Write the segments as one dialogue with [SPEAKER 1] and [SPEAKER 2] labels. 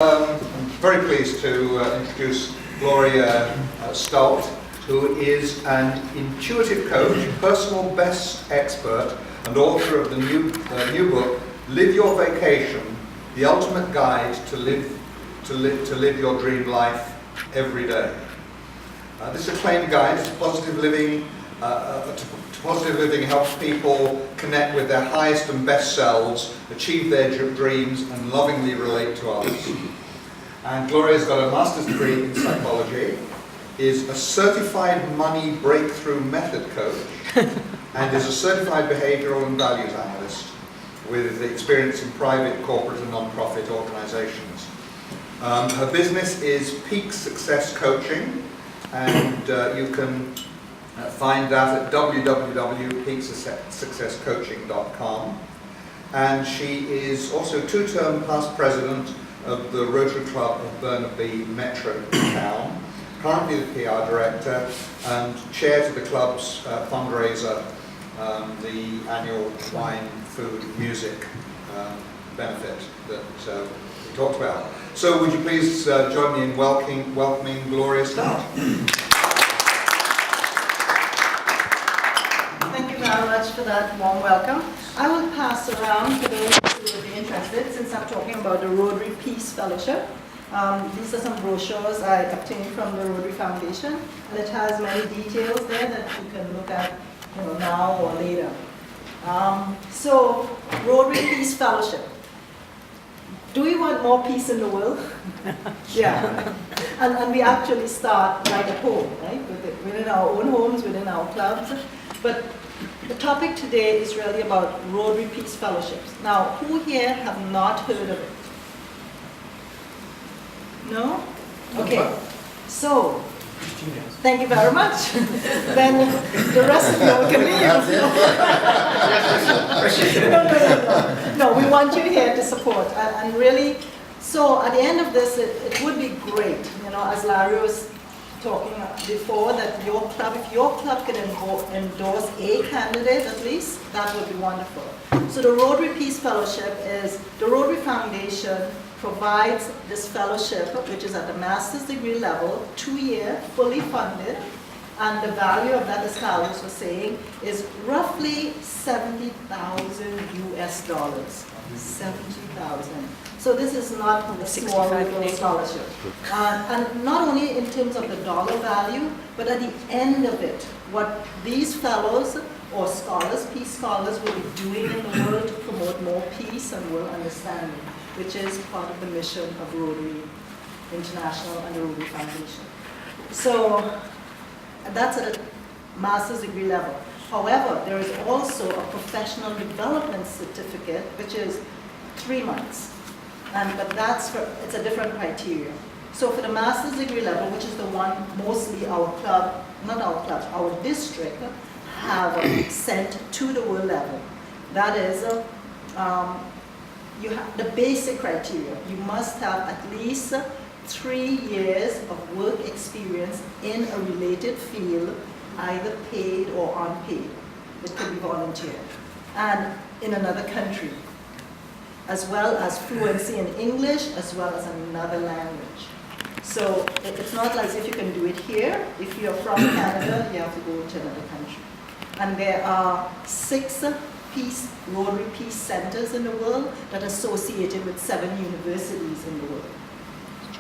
[SPEAKER 1] I'm very pleased to introduce Gloria Stolt, who is an intuitive coach, personal best expert, and author of the new book, Live Your Vacation: The Ultimate Guide to live your dream life every day. This acclaimed guide to positive living. Positive living helps people connect with their highest and best selves, achieve their dreams, and lovingly relate to others. And Gloria's got a master's degree in psychology, is a certified money breakthrough method coach, and is a certified behavioral and values analyst with experience in private, corporate, and non-profit organizations. Her business is Peak Success Coaching, and you can find that at www.peaksuccesscoaching.com. And she is also two-term past president of the Rotary Club of Burnaby Metro Town, currently the PR director, and chair to the club's fundraiser, the annual wine, food, music benefit that we talked about. So would you please join me in welcoming Gloria Stolt.
[SPEAKER 2] Very much for that warm welcome. I will pass around to those who will be interested, since I'm talking about the Rotary Peace Fellowship. These are some brochures I obtained from the Rotary Foundation, and it has many details there that you can look at, now or later. So, Rotary Peace Fellowship. Do we want more peace in the world? Yeah. And we actually start right at home, right? Within our own homes, within our clubs. But the topic today is really about Rotary Peace Fellowships. Now, who here have not heard of it? No? Okay. So, thank you very much. Then the rest of you can leave. No, we want you here to support. And really, so at the end of this, it would be great, as Larry was talking before, that your club, if your club can endorse a candidate at least, that would be wonderful. So the Rotary Peace Fellowship is, the Rotary Foundation provides this fellowship, which is at the master's degree level, 2-year, fully funded, and the value of that, as Carlos was saying, is roughly $70,000 US. 70,000. So this is not a small little scholarship. And not only in terms of the dollar value, but at the end of it, what these fellows or scholars, peace scholars, will be doing in the world to promote more peace and world understanding, which is part of the mission of Rotary International and the Rotary Foundation. So that's at a master's degree level. However, there is also a professional development certificate, which is 3 months. But it's a different criteria. So for the master's degree level, which is the one mostly our club, not our club, our district have sent to the world level. That is, you have the basic criteria. You must have at least 3 years of work experience in a related field, either paid or unpaid. It could be volunteer. And in another country, as well as fluency in English, as well as another language. So it's not like if you can do it here. If you're from Canada, you have to go to another country. And there are 6 Rotary Peace Centers in the world that are associated with 7 universities in the world.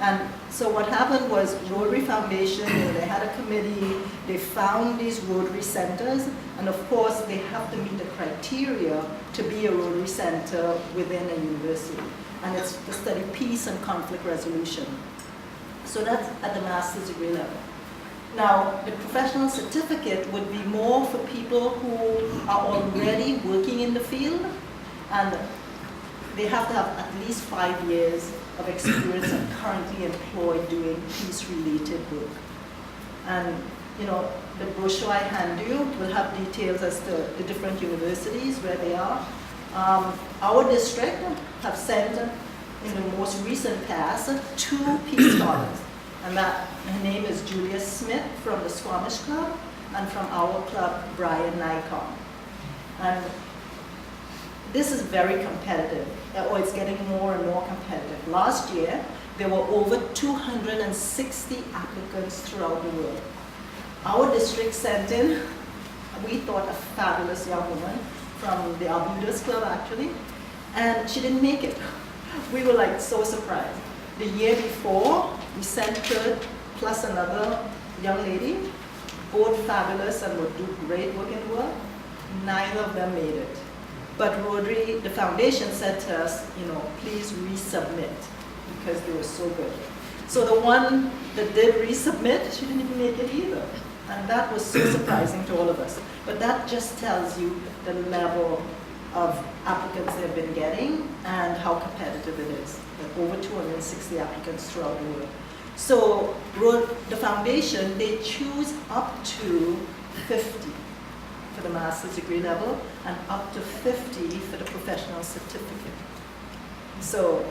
[SPEAKER 2] And so what happened was Rotary Foundation, they had a committee, they found these Rotary centers, and of course they have to meet the criteria to be a Rotary center within a university. And it's to study peace and conflict resolution. So that's at the master's degree level. Now, the professional certificate would be more for people who are already working in the field, and they have to have at least 5 years of experience and currently employed doing peace-related work. And the brochure I hand you will have details as to the different universities where they are. Our district have sent in the most recent past 2 peace scholars, and her name is Julia Smith from the Squamish Club, and from our club, Brian Nikon. And this is very competitive, or it's getting more and more competitive. Last year, There were over 260 applicants throughout the world. Our district sent in, we thought, a fabulous young woman from the Arbutus Club actually, and she didn't make it. We were like so surprised. The year before, we sent her plus another young lady, both fabulous and would do great work in the world. Neither of them made it. But Rotary, the foundation said to us, please resubmit because they were so good. So the one that did resubmit, she didn't even make it either. And that was so surprising to all of us. But that just tells you the level of applicants they've been getting and how competitive it is. Like over 260 applicants throughout the world. So the foundation, they choose up to 50 for the master's degree level and up to 50 for the professional certificate. So,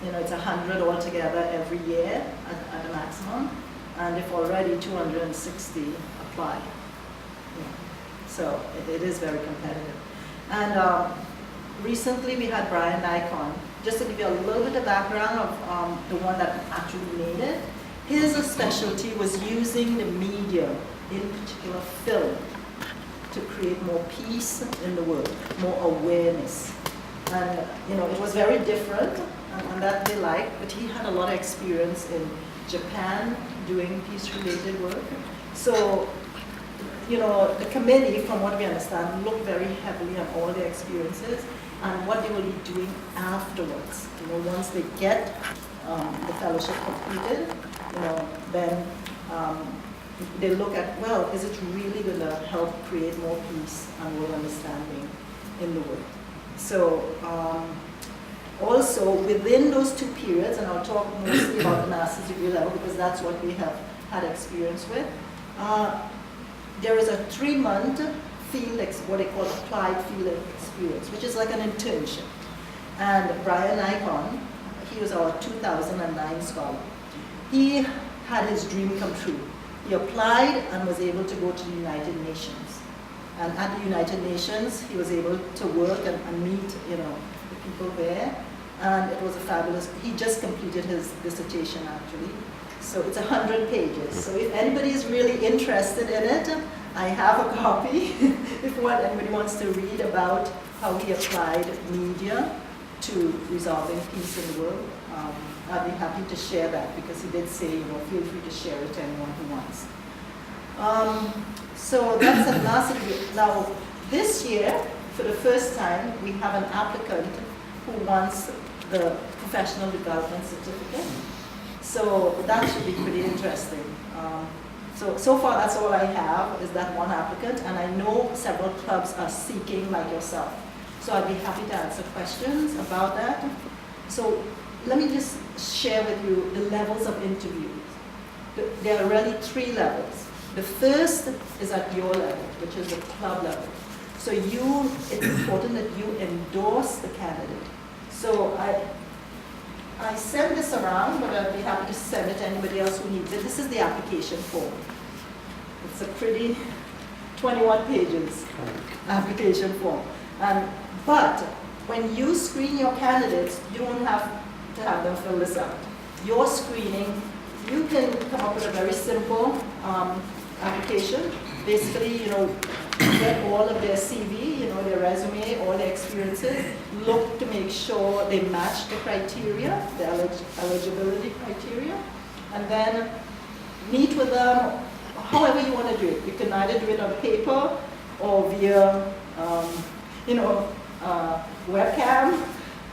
[SPEAKER 2] it's 100 altogether every year at a maximum, and if already 260 apply. So it is very competitive. And recently we had Brian Nikon. Just to give you a little bit of background of the one that actually made it, his specialty was using the media, in particular film, to create more peace in the world, more awareness. And it was very different, and that they liked, but he had a lot of experience in Japan doing peace-related work. So, the committee, from what we understand, looked very heavily on all their experiences and what they will be doing afterwards. Once they get the fellowship completed, then they look at, well, is it really going to help create more peace and world understanding in the world? So also within those two periods, and I'll talk mostly about the master's degree level because that's what we have had experience with, there is a 3-month what they call applied field experience, which is like an internship. And Brian Nikon, he was our 2009 scholar. He had his dream come true. He applied and was able to go to the United Nations. And at the United Nations, he was able to work and meet, the people there. And it was a fabulous, he just completed his dissertation actually. So it's 100 pages. So if anybody is really interested in it, I have a copy if anybody wants to read about how he applied media to resolving peace in the world. I'd be happy to share that because he did say, feel free to share it to anyone who wants. So that's a master's degree. Now, this year, for the first time, we have an applicant who wants the professional development certificate. So that should be pretty interesting. So far that's all I have, is that one applicant, and I know several clubs are seeking like yourself. So I'd be happy to answer questions about that. So let me just share with you the levels of interviews. There are really 3 levels. The first is at your level, which is the club level. So it's important that you endorse the candidate. So I send this around, but I'd be happy to send it to anybody else who needs it. This is the application form. It's a pretty 21 pages application form. But when you screen your candidates, you don't have to have them fill this out. Your screening, you can come up with a very simple application. Basically, get all of their CV, their resume, all their experiences, look to make sure they match the criteria, the eligibility criteria, and then meet with them however you want to do it. You can either do it on paper or via, webcam,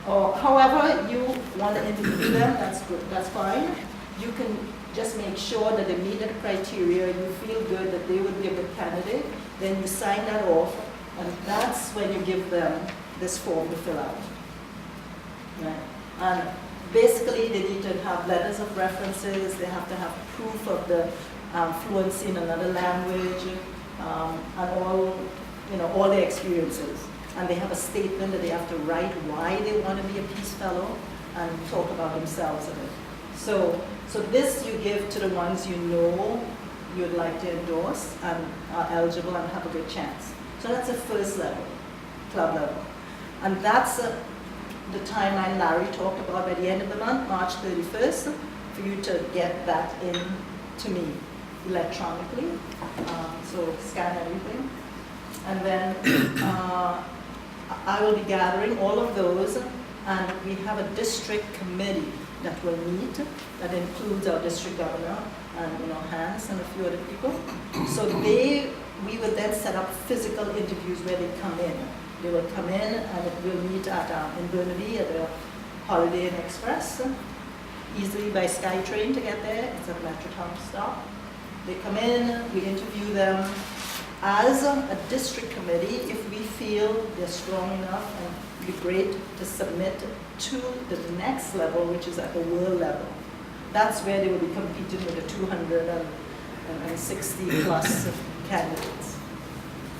[SPEAKER 2] or however you want to interview them, that's good, that's fine. You can just make sure that they meet the criteria, you feel good that they would be a good candidate, then you sign that off, and that's when you give them this form to fill out. Right? And basically they need to have letters of references, they have to have proof of the fluency in another language, and all their experiences. And they have a statement that they have to write why they want to be a Peace Fellow and talk about themselves a bit. So this you give to the ones you'd like to endorse and are eligible and have a good chance. So that's the first level, club level. And that's the timeline Larry talked about by the end of the month, March 31st, for you to get that in to me electronically. So scan everything. And then I will be gathering all of those, and we have a district committee that will meet, that includes our district governor and Hans and a few other people. So we will then set up physical interviews where they come in. They will come in and we'll meet in Burnaby at the Holiday Inn Express, easily by SkyTrain to get there. It's a Metrotown stop. They come in, we interview them as a district committee. If we feel they're strong enough, and it'd be great to submit to the next level, which is at the world level. That's where they will be competing with the 260 plus candidates.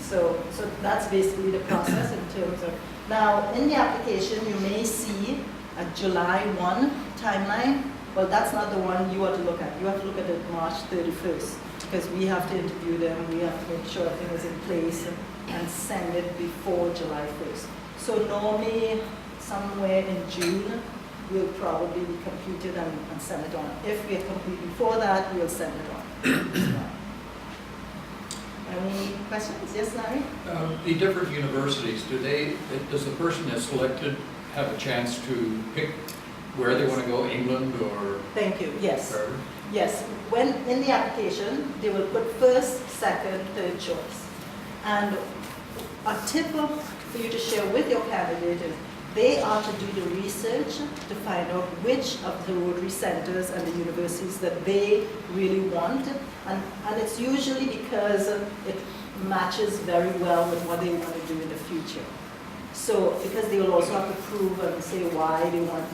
[SPEAKER 2] So that's basically the process in terms of, now in the application you may see a July 1 timeline. Well, that's not the one you want to look at. You have to look at it March 31st, because we have to interview them, we have to make sure everything is in place and send it before July 1st. So normally somewhere in June we'll probably be completed and send it on. If we are complete before that, we'll send it on. Any questions? Yes, Larry?
[SPEAKER 3] The different universities, does the person that's selected have a chance to pick where they want to go, England or?
[SPEAKER 2] Thank you, yes.
[SPEAKER 3] Wherever?
[SPEAKER 2] Yes, when in the application, they will put first, second, third choice. And a tip for you to share with your candidate is they are to do the research to find out which of the Rotary centers and the universities that they really want. And it's usually because it matches very well with what they want to do in the future. So, because they will also have to prove and say why they want